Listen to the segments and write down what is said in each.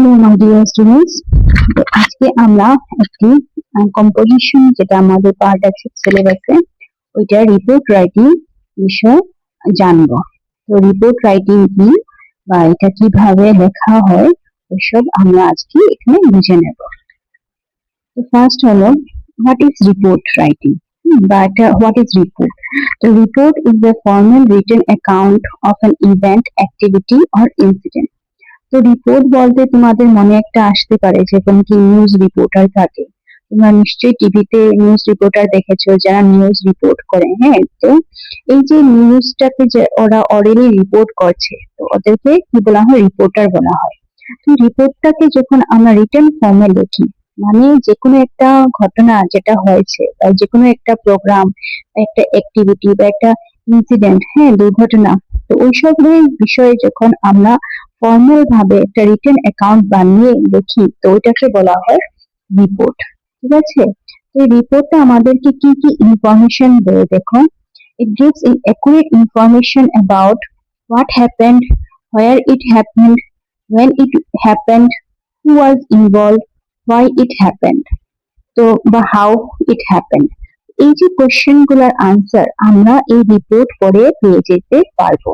Hello my dear students, আজকে আমরা একটি কম্পোজিশন যেটা আমাদের পার্ট আছে সিলেবাসে, ওইটা রিপোর্ট রাইটিং বিষয় জানবো। তো রিপোর্ট রাইটিং কি বা এটা কিভাবে লেখা হয় ওইসব আমরা আজকে এখানে বুঝে নেব। তো ফার্স্ট হলো হোয়াট ইজ রিপোর্ট রাইটিং বা এটা হোয়াট ইজ রিপোর্ট। তো report is the formal written account of an event, activity or incident. তো রিপোর্ট বলতে তোমাদের মনে একটা আসতে পারে যেরকম কি নিউজ রিপোর্টার থাকে, তোমরা নিশ্চয়ই টিভিতে নিউজ রিপোর্টার দেখেছো যারা নিউজ রিপোর্ট করে। হ্যাঁ, তো এই যে নিউজটাকে যে ওরা অরেলি রিপোর্ট করছে, তো ওদেরকে কি বলা হয়? রিপোর্টার বলা হয়। তো রিপোর্টটাকে যখন আমরা রিটেন ফর্মে লিখি, মানে যে কোনো একটা ঘটনা যেটা হয়েছে বা যে কোনো একটা প্রোগ্রাম, একটা অ্যাক্টিভিটি বা একটা ইনসিডেন্ট, হ্যাঁ দুর্ঘটনা, তো ওইসবের বিষয়ে যখন আমরা ফর্মাল ভাবে একটা রিটেন অ্যাকাউন্ট বানিয়ে লিখি, তো ওইটাকে বলা হয় রিপোর্ট। ঠিক আছে? তো এই রিপোর্টটা আমাদেরকে কি কি ইনফরমেশন দেয় দেখো। It gives an accurate information about what happened, where it happened, when it happened, who was involved, why it happened, তো বা how it happened। এই যে কোশ্চেন গুলার আনসার আমরা এই রিপোর্ট পড়ে পেয়ে যেতে পারবো।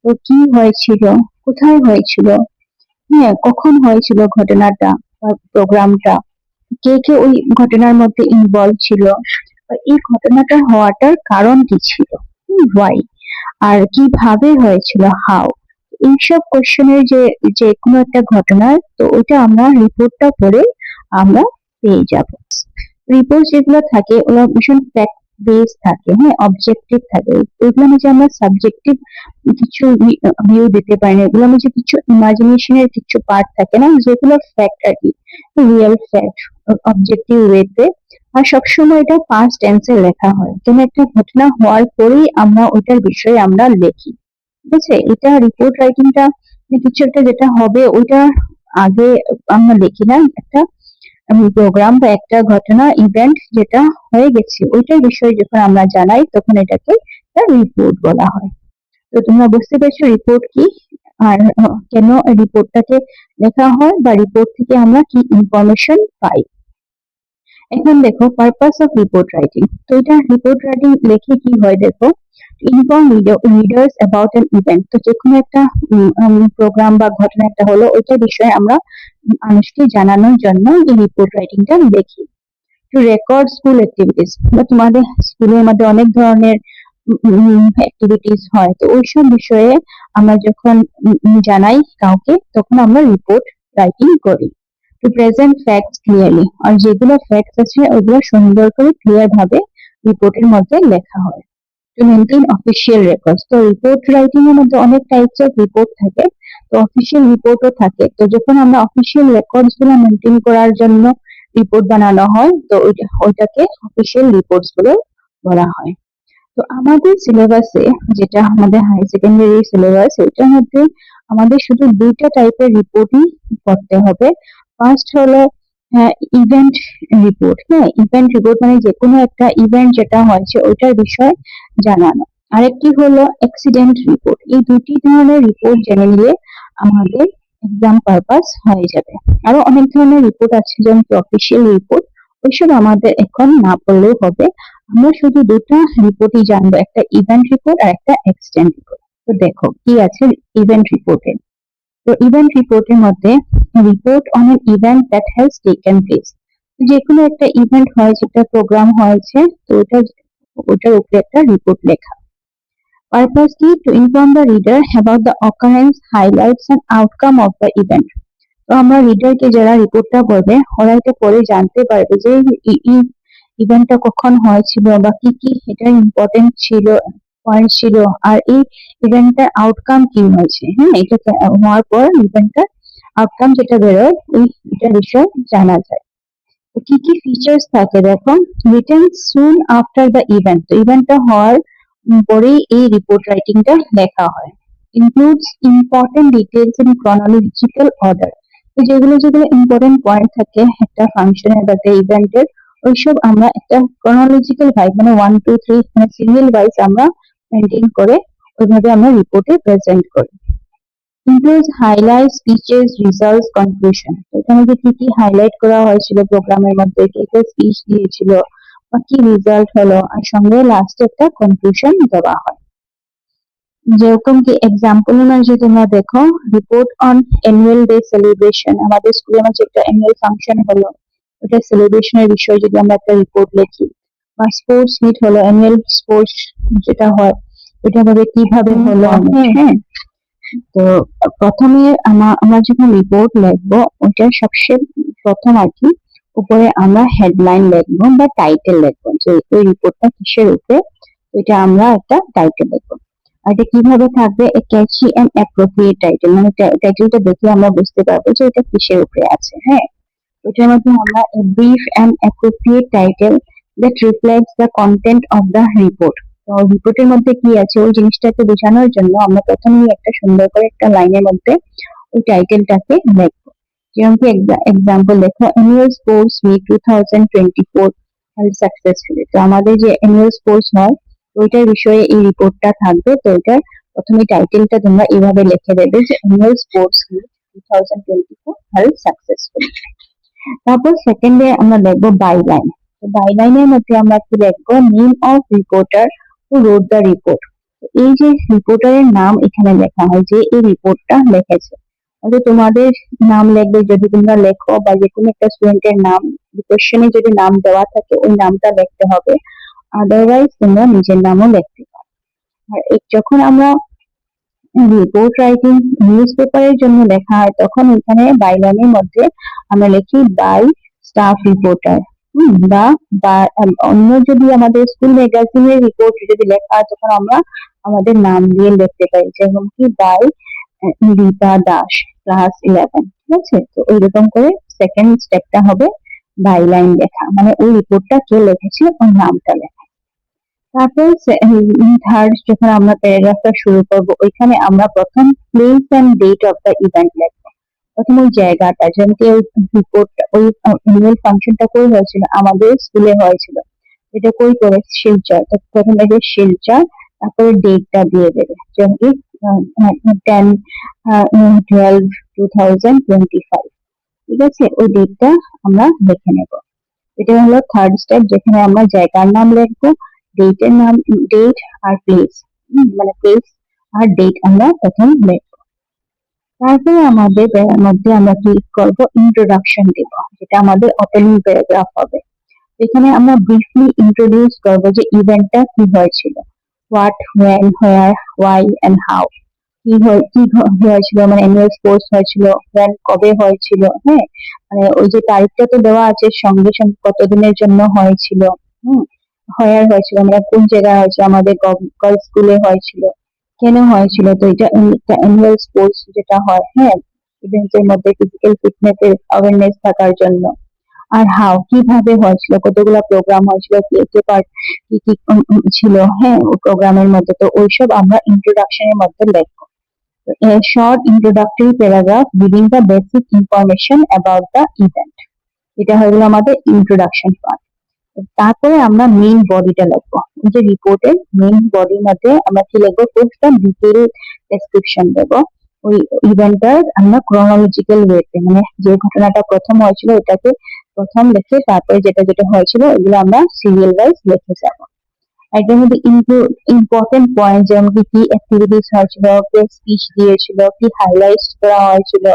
তো কি হয়েছিল, কোথায় হয়েছিল, হ্যাঁ কখন হয়েছিল ঘটনাটা বা প্রোগ্রামটা, কে কে ওই ঘটনার মধ্যে ইনভলভ ছিল, এই ঘটনাটা হওয়াটার কারণ কি ছিল, ওয়াই, আর কিভাবে হয়েছিল, হাউ। এইসব কোশ্চেনের যে যে কোনো একটা ঘটনা, তো ওইটা আমরা রিপোর্টটা পড়ে আমরা পেয়ে যাব। রিপোর্ট যেগুলো থাকে ওগুলো ভীষণ ফ্যাক্ট বেস থাকে, হ্যাঁ অবজেক্টিভ থাকে। ওইগুলো যে আমরা সাবজেক্টিভ কিছু ভিউ দিতে পারি না, এগুলো যে কিছু ইমাজিনেশনের কিছু পার্ট থাকে না, যেগুলো ফ্যাক্ট আর কি, রিয়েল ফ্যাক্ট অবজেক্টিভ ওয়েতে। আর সবসময় এটা পাস্ট টেন্সে লেখা হয়, যেন একটা ঘটনা হওয়ার পরেই আমরা ওইটার বিষয়ে আমরা লিখি। ঠিক আছে? এটা রিপোর্ট রাইটিংটা কিছু একটা যেটা হবে ওইটা আগে আমরা লিখি না, একটা প্রোগ্রাম বা একটা ঘটনা ইভেন্ট যেটা হয়ে গেছে ওইটার বিষয়ে যখন আমরা জানাই তখন এটাকে রিপোর্ট বলা হয়। তো তোমরা বুঝতে পেরেছো রিপোর্ট কি আর কেন রিপোর্টটাকে লেখা হয় বা রিপোর্ট থেকে আমরা কি ইনফরমেশন পাই। এখন দেখো পারপাস অফ রিপোর্ট রাইটিং। তো এটা রিপোর্ট রাইটিং লেখে কি হয় দেখো, inform readers about an event. তো যে কোনো একটা প্রোগ্রাম বা ঘটনা একটা হলো ওইটার বিষয়ে আমরা মানুষকে জানানোর জন্য এই রিপোর্ট রাইটিংটা দেখি। টু রেকর্ড স্কুল অ্যাক্টিভিটিস, বা তোমাদের স্কুলের মধ্যে অনেক ধরনের অ্যাক্টিভিটিস হয়, তো ওইসব বিষয়ে আমরা যখন জানাই কাউকে তখন আমরা রিপোর্ট রাইটিং করি। টু প্রেজেন্ট ফ্যাক্টস ক্লিয়ারলি, আর যেগুলো ফ্যাক্টস আছে ওগুলো সুন্দর করে ক্লিয়ার ভাবে রিপোর্টের মধ্যে লেখা হয়। টু মেনটেন অফিসিয়াল রেকর্ডস, তো রিপোর্ট রাইটিং এর মধ্যে অনেক টাইপস অফ রিপোর্ট থাকে, তো অফিসিয়াল রিপোর্টও থাকে। তো যখন আমরা অফিসিয়াল রেকর্ডস গুলো মেনটেন করার জন্য রিপোর্ট বানানো হয়, তো ওইটাকে অফিসিয়াল রিপোর্টস গুলো বলা হয়। তো আমাদের সিলেবাসে, যেটা আমাদের হাই সেকেন্ডারি সিলেবাস, এটার মধ্যে আমাদের শুধু দুইটা টাইপের রিপোর্টই পড়তে হবে। ফার্স্ট হলো ইভেন্ট রিপোর্ট। হ্যাঁ, ইভেন্ট রিপোর্ট মানে যে কোনো একটা ইভেন্ট যেটা হয়েছে ওইটার বিষয়ে জানানো। আরেকটি হলো অ্যাক্সিডেন্ট রিপোর্ট। এই দুটি ধরনের রিপোর্ট জেনে নিলে আমাদের এক্সাম পারপাস হয়ে যাবে। আরো অনেক ধরনের রিপোর্ট আছে, যেমন অফিসিয়াল রিপোর্ট, ওইসব আমাদের এখন না পড়লেও হবে। আমরা শুধু দুটো রিপোর্টই জানবো, একটা ইভেন্ট রিপোর্ট আর একটা অ্যাক্সিডেন্ট রিপোর্ট। তো দেখো কি আছে ইভেন্ট রিপোর্টে। তো ইভেন্ট রিপোর্টের মধ্যে report on an event that has taken place, যে কোনো একটা ইভেন্ট হয়েছে, একটা প্রোগ্রাম হয়েছে, তো ওটার উপরে একটা রিপোর্ট লেখা। পারপাস কি? To inform the reader about the occurrence, highlights and outcome of the event. তো আমরা রিডারকে যারা রিপোর্টটা পড়বে ওরা এটা পড়ে জানতে পারবে যে এই ইভেন্টটা কখন হয়েছিল বা কি কি এটার ইম্পর্টেন্ট ছিল, পয়েন্ট ছিল, আর এই ইভেন্টটার আউটকাম কি হয়েছে। হ্যাঁ, এটা হওয়ার পর ইভেন্টটার আউটকাম যেটা বেরোয় এটার বিষয়ে জানা যায়। তো কি কি ফিচার্স থাকে দেখো। Written soon after the event, তো ইভেন্টটা হওয়ার পরেই এই রিপোর্ট রাইটিংটা লেখা হয়। Includes important details in chronological order, তো যেগুলো যেগুলো ইম্পর্টেন্ট পয়েন্ট থাকে একটা ফাংশনের বা একটা ইভেন্টের, ওইসব আমরা একটা ক্রনোলজিক্যাল ভাইজ মানে 1 2 3 মানে সিরিয়াল ওয়াইজ আমরা মেনটেন করে ওইভাবে আমরা রিপোর্টে প্রেজেন্ট করি। Includes highlight speeches results conclusion. এখানে যে কি কি হাইলাইট করা হয়েছিল প্রোগ্রামের মধ্যে, কে কে স্পিচ দিয়েছিল বা কি রেজাল্ট হলো, আর সঙ্গে লাস্টে একটা কনক্লুশন দেওয়া হয়। যেরকম কি এক্সাম্পল যদি তোমরা দেখো, report on annual day celebration, আমাদের স্কুলে মাঝে একটা অ্যানুয়াল ফাংশন হলো, ওটা সেলিব্রেশনের বিষয়ে যদি আমরা একটা রিপোর্ট লিখি, বা স্পোর্টস মিট হলো, অ্যানুয়াল স্পোর্টস যেটা হয় ওটা আমাদের কিভাবে হলো, হ্যাঁ। তো প্রথমে আমরা যখন রিপোর্ট লিখবো, ওইটা সবচেয়ে প্রথম আর কি উপরে আমরা হেডলাইন লিখবো বা টাইটেল লিখবো, যে ওই রিপোর্টটা কিসের উপরে, ওইটা আমরা একটা টাইটেল লিখবো। আর এটা কিভাবে থাকবে, এ ক্যাচি এন্ড অ্যাপ্রোপ্রিয়েট টাইটেল, মানে টাইটেলটা দেখে আমরা বুঝতে পারবো যে এটা কিসের উপরে আছে, হ্যাঁ। ওইটার মধ্যে আমরা a brief and appropriate title that reflects the content of the report. তো রিপোর্টের মধ্যে কি আছে ওই জিনিসটাকে বোঝানোর জন্য আমরা প্রথমেই একটা সুন্দর করে একটা লাইনের মধ্যে ওই টাইটেলটাকে লিখবো। যেমন কি এক্সাম্পল লেখো, annual sports meet 2024 held successfully. তো আমাদের যে অ্যানুয়াল স্পোর্টস হয় ওইটার বিষয়ে এই রিপোর্টটা থাকবে। তো ওইটার প্রথমে টাইটেলটা তোমরা এইভাবে লিখে দেবে যে annual sports meet 2024 held successfully. তারপর সেকেন্ডে আমরা লিখবো বাইলাইন। বাইলাইনের মধ্যে আমরা কি লিখবো, name of reporter who wrote the report. এই যে রিপোর্টারের নাম এখানে লেখা হয়, যে এই রিপোর্টটা লিখেছে। তোমাদের নাম লিখবে যদি তোমরা লেখো, বা যে কোনো একটা স্টুডেন্টের নাম কোশ্চেনে যদি নাম দেওয়া থাকে ওই নামটা লিখতে হবে, আদারওয়াইজ তোমরা নিজের নামও লিখতে পারো। আর যখন আমরা রিপোর্ট রাইটিং নিউজ পেপারের জন্য লেখা হয়, তখন এখানে বাইলাইনের মধ্যে আমরা লিখি বাই স্টাফ রিপোর্টার, বা অন্য যদি আমাদের স্কুল ম্যাগাজিনের রিপোর্ট যদি লেখা হয় তখন আমরা আমাদের নাম দিয়ে লিখতে পারি, যেমন কি বাই রীতা দাস ক্লাস 11, ঠিক আছে। তো এইরকম করে সেকেন্ড স্টেপটা হবে বাইলাইন লেখা, মানে ওই রিপোর্টটা কে লিখেছে ওর নামটা লেখা। তারপর থার্ড যখন আমরা প্যারাগ্রাফটা শুরু করব, ওইখানে আমরা প্রথম place and date of the event লিখবো। প্রথম ওই জায়গাটা, যেমন কি ওই রিপোর্টটা ওই অ্যানুয়াল ফাংশনটা কই হয়েছিল, আমাদের স্কুলে হয়েছিল। এটা কই করে, শিলচর। তো প্রথমে যে শিলচর, তারপরে ডেটটা দিয়ে দেবে, যেমন কি 10/12/2025, ঠিক আছে। ওই ডেটটা আমরা লিখে নেব। এটা হলো থার্ড স্টেপ, যেখানে আমরা জায়গার নাম লিখবো, ডেটের নাম, ডেট আর প্লেস, মানে প্লেস আর ডেট আমরা প্রথম লিখবো। তারপরে আমাদের মধ্যে আমরা কি করব, ইন্ট্রোডাকশন দেব, যেটা আমাদের ওপেনিং প্যারাগ্রাফ হবে। এখানে আমরা ব্রিফলি ইন্ট্রোডিউস করবো যে ইভেন্টটা কি হয়েছিল, what, when, where, why and how. কি হয়েছিল, মানে অ্যানুয়াল স্পোর্টস হয়েছিল, হোয়েন কবে হয়েছিল, হ্যাঁ। মানে ওই যে তারিখটা তো দেওয়া আছে, সঙ্গে সঙ্গে কতদিনের জন্য হয়েছিল, হোয়ার হয়েছিল, মানে কোন জায়গায় হয়েছিল, আমাদের গার্লস স্কুলে হয়েছিল, কেন হয়েছিল। তো এটা অ্যানুয়াল স্পোর্টস যেটা হয়, হ্যাঁ, স্টুডেন্টদের মধ্যে ফিজিক্যাল ফিটনেস এর অ্যাওয়ারনেস থাকার জন্য। আর হাউ, কিভাবে হয়েছিল, কতগুলো প্রোগ্রাম হয়েছিল, কে কে পার্ট, কি কি ছিল, হ্যাঁ, ও প্রোগ্রামের মধ্যে। তো ওইসব আমরা ইন্ট্রোডাকশনের মধ্যে লিখবো। A short introductory paragraph giving the basic information about the event. এটা হয়ে গেল আমাদের ইন্ট্রোডাকশন পার্ট। তারপরে আমরা মেইন বডিটা লিখবো। যে রিপোর্টের মেইন বডির মধ্যে আমরা কি লিখবো, পুরো ডিটেইল ডেসক্রিপশন দেবো ওই ইভেন্টটার। আমরা ক্রোনোলজিক্যাল ওয়েতে, মানে যে ঘটনাটা প্রথম হয়েছিল ওটাকে প্রথম লিখে, তারপরে যেটা যেটা হয়েছিল ওগুলো আমরা সিরিয়াল ওয়াইজ লিখে যাবো। একদম ইম্পর্টেন্ট পয়েন্ট, যেমন কি অ্যাক্টিভিটিস হয়েছিল, কে স্পিচ দিয়েছিল, কি হাইলাইট করা হয়েছিল,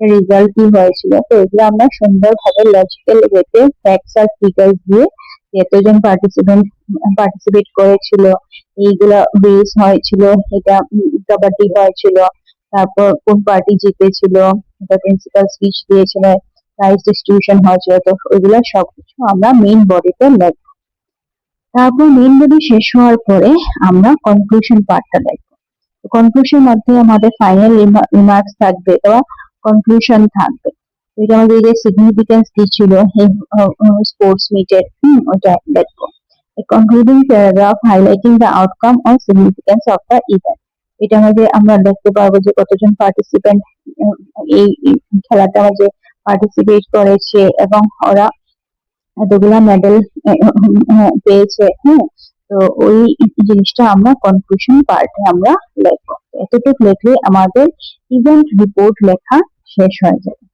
রেজাল্ট কি হয়েছিল। তো এগুলো আমরা সুন্দরভাবে লজিক্যাল ওয়েতে ফ্যাক্টস আর ফিগার্স দিয়ে, এতজন পার্টিসিপেট করেছিল, এইগুলা রেস হয়েছিল, এটা কাবাডি হয়েছিল, তারপর কোন পার্টি জিতেছিল, প্রিন্সিপাল স্পিচ দিয়েছিল, প্রাইজ ডিস্ট্রিবিউশন হয়েছিল। তো ওইগুলো সবকিছু আমরা মেইন বডিতে লিখবো। তারপর মেইন বডি শেষ হওয়ার পরে আমরা কনক্লুশন পার্টটা লিখবো। কনক্লুশন মধ্যে আমাদের ফাইনাল রিমার্কস থাকবে বা কনক্লুশন থাকবে। এটা আমাদের যে সিগনিফিকেন্স দিচ্ছিল এই স্পোর্টস মিটের, ওটা লিখবো। A concluding paragraph highlighting the outcome or significance of the event. এটা মধ্যে আমরা দেখতে পারবো যে কতজন পার্টিসিপেন্ট এই খেলাটা যে পার্টিসিপেট করেছে এবং ওরা এতগুলা মেডেল পেয়েছে, হ্যাঁ। তো ওই জিনিসটা আমরা কনক্লুশন পার্টে আমরা লিখবো। এতটুকু লিখলে আমাদের ইভেন্ট রিপোর্ট লেখা শেষ হয়ে যাবে।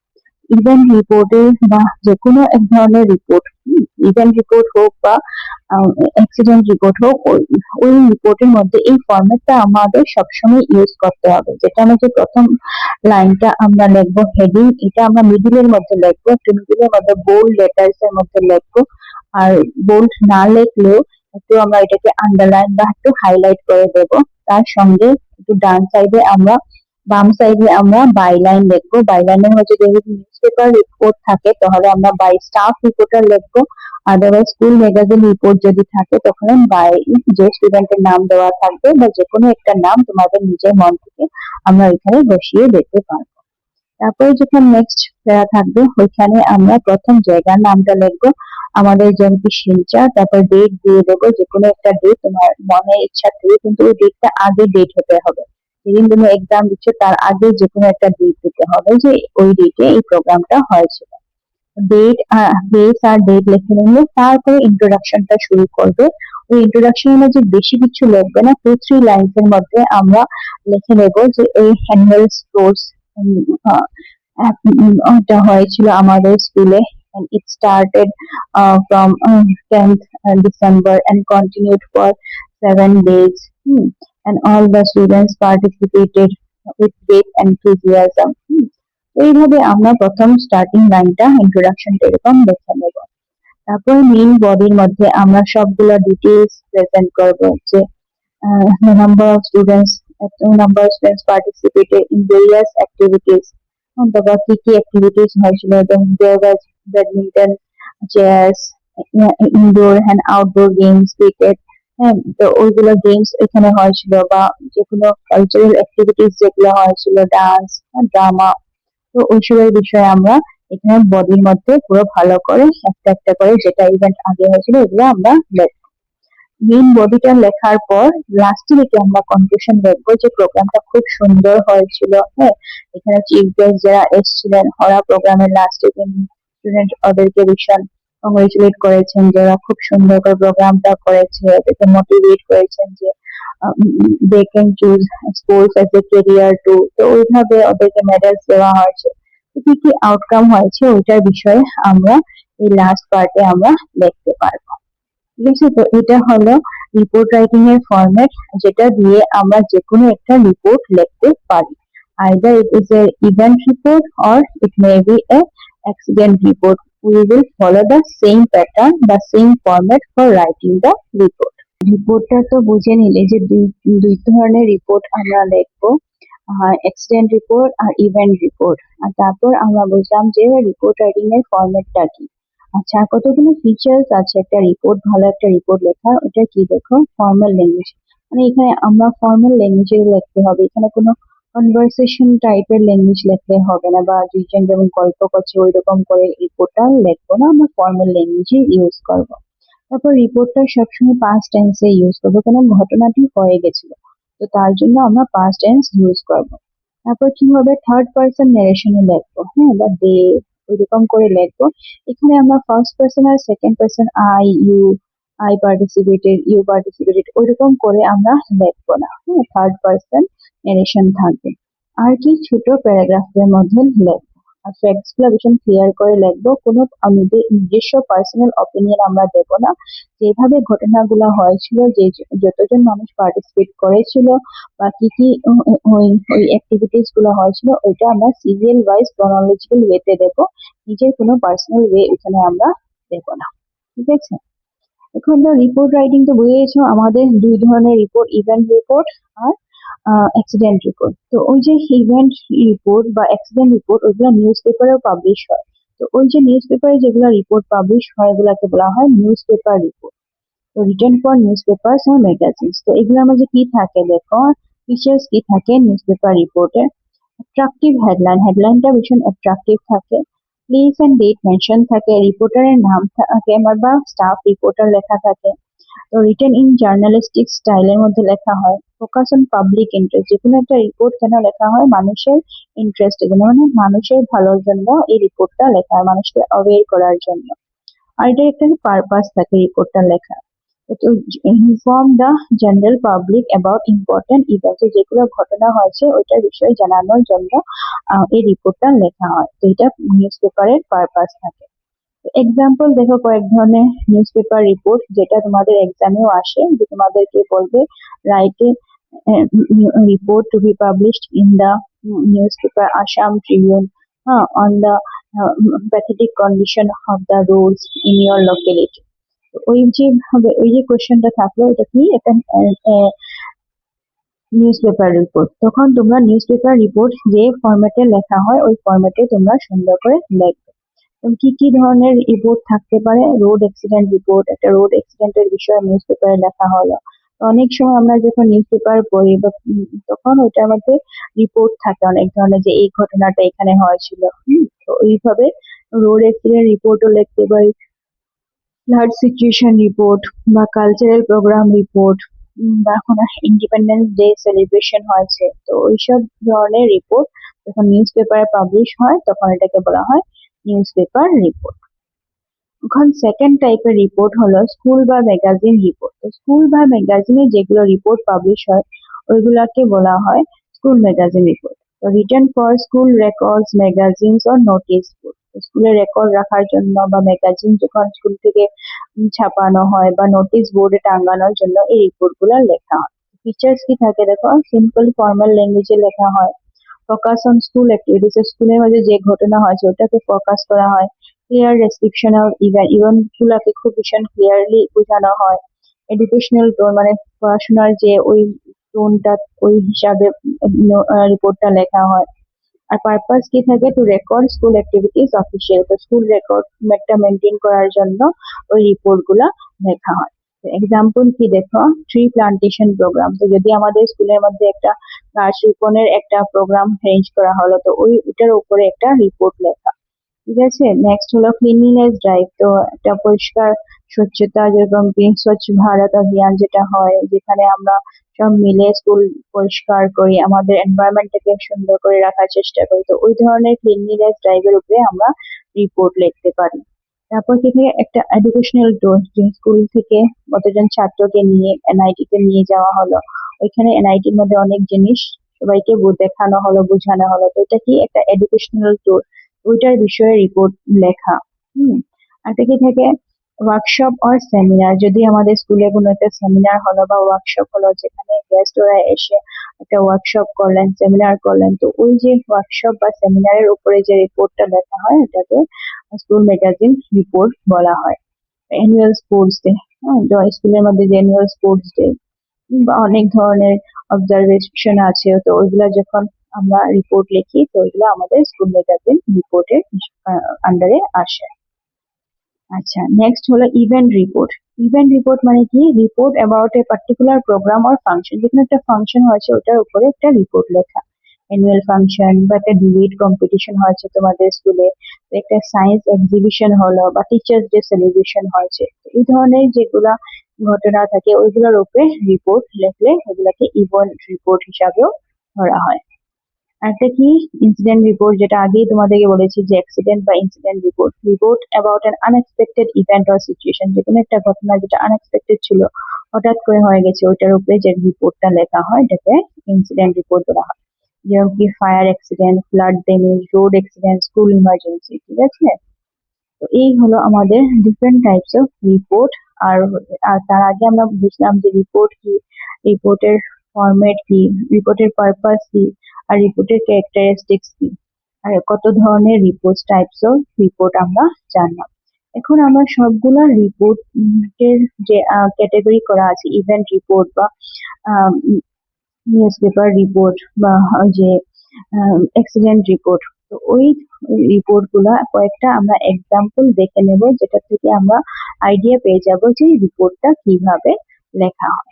ইভেন্ট রিপোর্টে বা যে কোনো এক ধরনের রিপোর্ট, ইভেন্ট রিপোর্ট হোক বা অ্যাক্সিডেন্ট রিপোর্ট হোক, ওই রিপোর্টের মধ্যে এই ফরম্যাটটা আমাদের সবসময় ইউজ করতে হবে। যেটা আমাদের প্রথম লাইনটা আমরা লিখবো হেডিং, এটা আমরা মিডিলের মধ্যে লিখবো, একটু মিডিলের মধ্যে বোল্ড লেটার্স এর মধ্যে লিখবো। আর বোল্ড না লিখলেও একটু আমরা এটাকে আন্ডারলাইন বা একটু হাইলাইট করে দেব। তার সঙ্গে একটু বাম সাইডে আমরা বাইলাইন লিখবো। বাইলাইনের মধ্যে যদি নিউজ পেপার রিপোর্ট থাকে তাহলে আমরা বাই স্টাফ রিপোর্টার লিখবো। আদারওয়াইজ স্কুল ম্যাগাজিন রিপোর্ট যদি থাকে তখন বাই যে স্টুডেন্টের নাম দেওয়া থাকবে বা যে কোনো একটা নাম তোমাদের নিজের মন থেকে আমরা এখানে বসিয়ে দিতে পারবো। তারপরে যখন নেক্সট প্যারা থাকবে ওইখানে আমরা প্রথম জায়গার নামটা লিখবো, আমাদের যেমন শিলচর, তারপর ডেট দিয়ে দেবো, যে কোনো একটা ডেট তোমার মনে ইচ্ছা থেকে, কিন্তু ওই ডেটটা আগে ডেট হতে হবে। যেদিন তুমি এক্সাম দিচ্ছ তার আগে যে কোনো একটা ডেট দিতে হবে যে ওই ডেটে এই প্রোগ্রামটা হয়েছিল। ডেট বেস আর ডেট লিখে নিলে তারপরে ইন্ট্রোডাকশনটা শুরু করবে। ওই ইন্ট্রোডাকশনের মধ্যে বেশি কিছু লিখবে না, 2-3 লাইনস এর মধ্যে আমরা লিখে নেব যে এই অ্যানুয়াল স্পোর্টস ওটা হয়েছিল আমাদের স্কুলে, and it started from 10th December and continued for 7 days. And all the students participated with great enthusiasm. এইভাবে আমরা প্রথম স্টার্টিং লাইনটা ইন্ট্রোডাকশনটা এরকম লিখে নেব। তারপর মেইন বডির মধ্যে আমরা সবগুলো ডিটেইলস প্রেজেন্ট করব, যে the number of students participated in various activities, তারপর কি কি অ্যাক্টিভিটিস হয়েছিল, যেমন there was badminton, chess, indoor and outdoor games, cricket, হ্যাঁ, তো ওইগুলো গেমস এখানে হয়েছিল, বা যে কোনো কালচারাল অ্যাক্টিভিটিস যেগুলো হয়েছিল, ডান্স, ড্রামা, তো ওইসবের বিষয়ে আমরা এখানে বডির মধ্যে পুরো ভালো করে একটা একটা করে যেটা ইভেন্ট আগে হয়েছিল এগুলো আমরা লিখব। মেইন বডিটা লেখার পর লাস্টে দিকে আমরা কনক্লুশন লিখবো যে প্রোগ্রামটা খুব সুন্দর হয়েছিল। হ্যাঁ, এখানে চিফ গেস্ট যারা এসেছিলেন ওরা প্রোগ্রামের লাস্টে স্টুডেন্ট ওদেরকে ভীষণ কংগ্রেচুলেট করেছেন, যারা খুব সুন্দর করে প্রোগ্রামটা করেছে, ওদেরকে মোটিভেট করেছেন যে they can choose sports as a career too. তো ওইভাবে ওদেরকে মেডেলস দেওয়া হয়েছে। তো কি কি আউটকাম হয়েছে ওইটার বিষয়ে আমরা এই লাস্ট পার্টে আমরা লিখতে পারবো। ঠিক আছে, তো এটা হলো রিপোর্ট রাইটিং এর ফরম্যাট, যেটা দিয়ে আমরা যে কোনো একটা রিপোর্ট লিখতে পারি। Either it is a event report or it may be a accident report. We will follow the same pattern, the same format for writing the report. রিপোর্টটা তো বুঝে নিলে যে দুই ধরনের রিপোর্ট আমরা লিখবো, অ্যাক্সিডেন্ট রিপোর্ট আর ইভেন্ট রিপোর্ট। আর তারপর আমরা বুঝলাম যে রিপোর্ট রাইটিং এর ফরম্যাটটা কি। আচ্ছা, কতগুলো ফিচার্স আছে একটা রিপোর্ট, ভালো একটা রিপোর্ট লেখার। ওটা কি দেখো, ফর্মাল ল্যাঙ্গুয়েজ, মানে এখানে আমরা ফর্মাল ল্যাঙ্গুয়েজে লিখতে হবে, এখানে কোনো কনভারসেশন টাইপের ল্যাঙ্গুয়েজ লিখতে হবে না, বা দুইজন যেমন গল্প করছে ওই রকম করে রিপোর্টটা লিখবো না, আমরা ফর্মাল ল্যাঙ্গুয়েজে ইউজ করবো। তারপর রিপোর্টটা সবসময় পাস্ট টেন্সে ইউজ করবো, কারণ ঘটনাটি হয়ে গেছিল, তো তার জন্য আমরা পাস্ট টেন্স ইউজ করবো। তারপর কি হবে, থার্ড পার্সন ন্যারেশনে লিখবো, হ্যাঁ, বা দে ওইরকম করে লিখবো। এখানে আমরা ফার্স্ট পার্সন আর second person I participated, you participated ওইরকম করে আমরা লিখবো না, হ্যাঁ, থার্ড পার্সন ন্যারেশন থাকবে। আর কি, ছোট প্যারাগ্রাফের মধ্যে লিখবো। আর ফ্যাক্টস গুলো ভীষণ ক্লিয়ার করে লিখবো, কোনো আমাদের নিজস্ব পার্সোনাল অপিনিয়ন আমরা দেব না। যেভাবে ঘটনাগুলো হয়েছিল, যে যতজন মানুষ পার্টিসিপেট করেছিল বা কি কি ওই অ্যাক্টিভিটিস গুলো হয়েছিল, ওইটা আমরা সিরিয়াল ওয়াইজ ক্রোনোলজিক্যাল ওয়েতে দেব, নিজের কোনো পার্সোনাল ওয়ে এখানে আমরা দেব না। ঠিক আছে, এখন তো রিপোর্ট রাইটিং তো বুঝেছো, আমাদের দুই ধরনের রিপোর্ট, ইভেন্ট রিপোর্ট আর অ্যাক্সিডেন্ট রিপোর্ট। তো ওই যে ইভেন্ট রিপোর্ট বা অ্যাক্সিডেন্ট রিপোর্ট ওইগুলো নিউজ পেপারেও পাবলিশ হয়। তো ওই যে নিউজ পেপারে যেগুলো রিপোর্ট পাবলিশ হয় ওগুলাকে বলা হয় নিউজ পেপার রিপোর্ট। তো রিটেন ফর নিউজ পেপারস আর ম্যাগাজিনস। তো এগুলোর মধ্যে কি থাকে দেখো, ফিচার্স কি থাকে নিউজ পেপার রিপোর্টে। অ্যাট্রাকটিভ হেডলাইন, হেডলাইনটা ভীষণ অ্যাট্রাকটিভ থাকে। প্লেস এন্ড ডেট মেনশন থাকে, রিপোর্টারের নাম থাকে বা স্টাফ রিপোর্টার লেখা থাকে। তো রিটেন ইন জার্নালিস্টিক স্টাইলের মধ্যে লেখা হয়। ফোকাস অন পাবলিক ইন্টারেস্ট, যে কোনো একটা রিপোর্ট কেন লেখা হয়, মানুষের ইন্টারেস্টের জন্য, মানে মানুষের ভালোর জন্য এই রিপোর্টটা লেখা হয়, মানুষকে অ্যাওয়্যার করার জন্য। আর এটার একটা পারপাস থাকে রিপোর্টটা লেখা। to inform the general public about important events, যেগুলো ঘটনা হয়েছে ওইটার বিষয়ে জানানোর জন্য এই রিপোর্টটা লেখা হয়। তো এটা নিউজ পেপারের পারপাস থাকে। এক্সাম্পল দেখো, কয়েক ধরনের নিউজ পেপার রিপোর্ট যেটা তোমাদের এক্সামেও আসে, যে তোমাদেরকে বলবে write a report to be published in the newspaper Assam Tribune on the pathetic condition of the roads in your locality. ওই যে কোশ্চেনটা থাকলো, এটা কি একটা নিউজ পেপার রিপোর্ট। তখন তোমরা নিউজ পেপার রিপোর্ট যে ফরম্যাটে লেখা হয় ওই ফরম্যাটে তোমরা সুন্দর করে লিখবে। কি কি ধরনের রিপোর্ট থাকতে পারে? রোড অ্যাক্সিডেন্ট রিপোর্ট, একটা রোড অ্যাক্সিডেন্টের বিষয়ে নিউজ পেপারে লেখা হলো। অনেক সময় আমরা যখন নিউজ পেপার পড়ি তখন ওইটার মধ্যে রিপোর্ট থাকে অনেক ধরনের, যে এই ঘটনাটা এখানে হয়েছিল। তো এইভাবে রোড অ্যাক্সিডেন্ট রিপোর্টও লিখতে পারি, ফ্লাড সিচুয়েশন রিপোর্ট বা কালচারাল প্রোগ্রাম রিপোর্ট, বা কোনো ইন্ডিপেন্ডেন্স ডে সেলিব্রেশন হয়েছে, তো ওইসব ধরনের রিপোর্ট যখন নিউজ পেপারে পাবলিশ হয় তখন এটাকে বলা হয় নিউজ পেপার রিপোর্ট। এখন সেকেন্ড টাইপের রিপোর্ট হলো স্কুল বা ম্যাগাজিন রিপোর্ট। তো স্কুল বা ম্যাগাজিনে যেগুলো রিপোর্ট পাবলিশ হয় ওইগুলাকে বলা হয় স্কুল ম্যাগাজিন রিপোর্ট। তো written for school records, magazines or notice board, স্কুলের রেকর্ড রাখার জন্য বা ম্যাগাজিন যখন স্কুল থেকে ছাপানো হয় বা নোটিস বোর্ডে টাঙ্গানোর জন্য এই রিপোর্ট গুলো লেখা হয়। ফিচার্স কি থাকে দেখো, সিম্পল ফর্মাল ল্যাঙ্গুয়েজে লেখা হয়, ফোকাস অন স্কুল অ্যাক্টিভিটিস, স্কুলের মধ্যে যে ঘটনা হয়েছে ওটাকে ফোকাস করা হয়, ক্লিয়ার ডেসক্রিপশন অফ ইভেন্ট গুলাকে খুব ভীষণ ক্লিয়ারলি বোঝানো হয়, এডুকেশনাল টোন মানে পড়াশোনার যে ওই টোনটা ওই হিসাবে রিপোর্টটা লেখা হয়। আর পারপাস কি থাকে, two record school activities official, তো স্কুল রেকর্ডটা মেনটেন করার জন্য ওই রিপোর্ট গুলা লেখা হয়। এক্সাম্পল কি দেখো, ট্রি প্লান্টেশন প্রোগ্রাম, তো যদি আমাদের স্কুলের মধ্যে একটা গাছ রোপণের একটা প্রোগ্রাম অ্যারেঞ্জ করা হলো তো ওইটার উপরে একটা রিপোর্ট লেখা। ঠিক আছে, নেক্সট হলো ক্লিনলিনেস ড্রাইভ, তো একটা পরিষ্কার স্বচ্ছতা, যেরকম স্বচ্ছ ভারত অভিযান যেটা হয়, যেখানে আমরা সব মিলে স্কুল পরিষ্কার করি, আমাদের এনভায়রনমেন্টটাকে সুন্দর করে রাখার চেষ্টা করি, তো ওই ধরনের ক্লিনলিনেস ড্রাইভের উপরে আমরা রিপোর্ট লিখতে পারি। তারপর কি থাকে, একটা এডুকেশনাল ট্যুর, যে স্কুল থেকে কতজন ছাত্রকে নিয়ে এনআইটি তে নিয়ে যাওয়া হলো, ওইখানে এনআইটির মধ্যে অনেক জিনিস সবাইকে দেখানো হলো, বোঝানো হলো, তো এটা কি একটা এডুকেশনাল ট্যুর, ওইটার বিষয়ে রিপোর্ট লেখা। একটা কি থাকে, ওয়ার্কশপ আর সেমিনার, যদি আমাদের স্কুলে কোনো একটা সেমিনার হলো বা ওয়ার্কশপ হলো, যেখানে গেস্ট ওরা এসে একটা ওয়ার্কশপ করলেন, সেমিনার করলেন, তো ওই যে ওয়ার্কশপ বা সেমিনারের উপরে যে রিপোর্টটা লেখা হয় এটাকে স্কুল ম্যাগাজিন রিপোর্ট বলা হয়। অ্যানুয়াল স্পোর্টস ডে, স্কুলের মধ্যে যে অ্যানুয়াল স্পোর্টস ডে বা অনেক ধরনের অবজারভেশন আছে, তো ওইগুলা যখন আমরা রিপোর্ট লিখি তো ওইগুলো আমাদের স্কুল ম্যাগাজিন রিপোর্টের আন্ডারে আসে। আচ্ছা, নেক্সট হলো ইভেন্ট রিপোর্ট। ইভেন্ট রিপোর্ট মানে কি, report about a particular programme or function, যেখানে একটা ফাংশন হয়েছে ওটার উপরে একটা রিপোর্ট লেখা। অ্যানুয়াল ফাংশন বা একটা ডিবেট কম্পিটিশন হয়েছে তোমাদের স্কুলে, একটা সায়েন্স এক্সিবিশন হলো বা টিচার্স ডে সেলিব্রেশন হয়েছে, এই ধরনের যেগুলা ঘটনা থাকে ওইগুলোর উপরে রিপোর্ট লিখলে ওগুলাকে ইভেন্ট রিপোর্ট হিসাবেও ধরা হয়। একটা কি, ইনসিডেন্ট রিপোর্ট, যেটা আগেই তোমাদেরকে বলেছি যে অ্যাক্সিডেন্ট বা incident report, report about an unexpected event or situation, যে কোনো একটা ঘটনা যেটা আনএক্সপেক্টেড ছিল, হঠাৎ করে হয়ে গেছে, ওইটার উপরে যে রিপোর্টটা লেখা হয় এটাকে ইনসিডেন্ট রিপোর্ট বলা হয়। যেমন কি fire accident, flood damage, road accident, school emergency. ঠিক আছে, তো এই হলো আমাদের ডিফারেন্ট টাইপস অফ রিপোর্ট। আর আর তার আগে আমরা বুঝলাম যে রিপোর্ট কি, রিপোর্টের ফরম্যাট কি, রিপোর্টের পারপাস কি, আর রিপোর্টের ক্যারেক্টারিস্টিক্স কি, আর কত ধরনের রিপোর্ট টাইপস অফ রিপোর্ট আমরা জানলাম। এখন আমরা সবগুলা রিপোর্টের যে ক্যাটাগরি করা আছে, ইভেন্ট রিপোর্ট বা নিউজ পেপার রিপোর্ট বা ওই যে অ্যাক্সিডেন্ট রিপোর্ট, তো ওই রিপোর্ট গুলা কয়েকটা আমরা এক্সাম্পল দেখে নেব, যেটা থেকে আমরা আইডিয়া পেয়ে যাব যে রিপোর্টটা কিভাবে লেখা হয়।